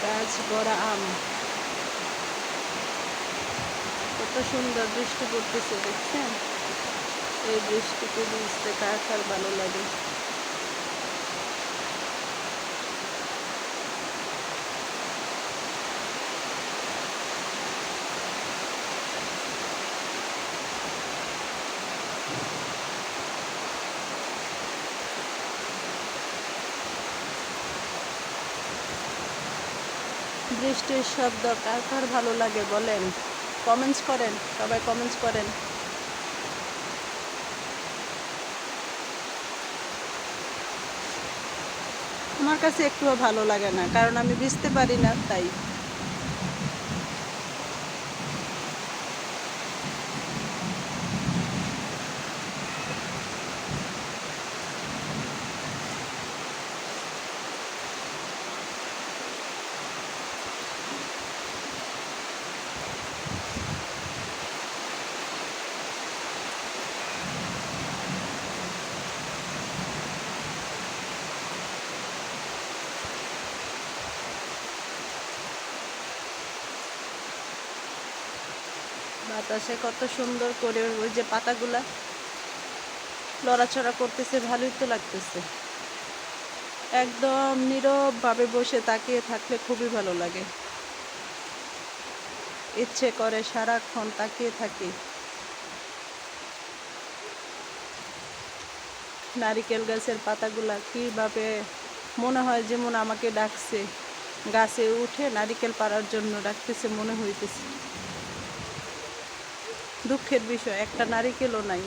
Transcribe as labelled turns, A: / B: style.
A: গাছ ভরা আম। কত সুন্দর বৃষ্টি পড়তেছে দেখছেন? এই বৃষ্টিতে ভিজতে কার কার ভালো লাগে। বৃষ্টির শব্দ কার কার ভালো লাগে বলেন? কমেন্টস করেন, সবাই কমেন্টস করেন। আমার কাছে একটুও ভালো লাগে না, কারণ আমি ভিজতে পারি না তাই। বাতাসে কত সুন্দর করে ওই যে পাতাগুলা লড়াচড়া করতেছে, ভালোই তো লাগতেছে। একদম নীরবভাবে বসে তাকিয়ে থাকলে খুবই ভালো লাগে। ইচ্ছে করে সারাক্ষণ তাকিয়ে থাকি। নারিকেল গাছের পাতাগুলা কিভাবে মনে হয় যেমন আমাকে ডাকছে, গাছে উঠে নারিকেল পাড়ার জন্য ডাকতেছে মনে হইতেছে। দুঃখের বিষয়, একটা নারিকেলও নাই।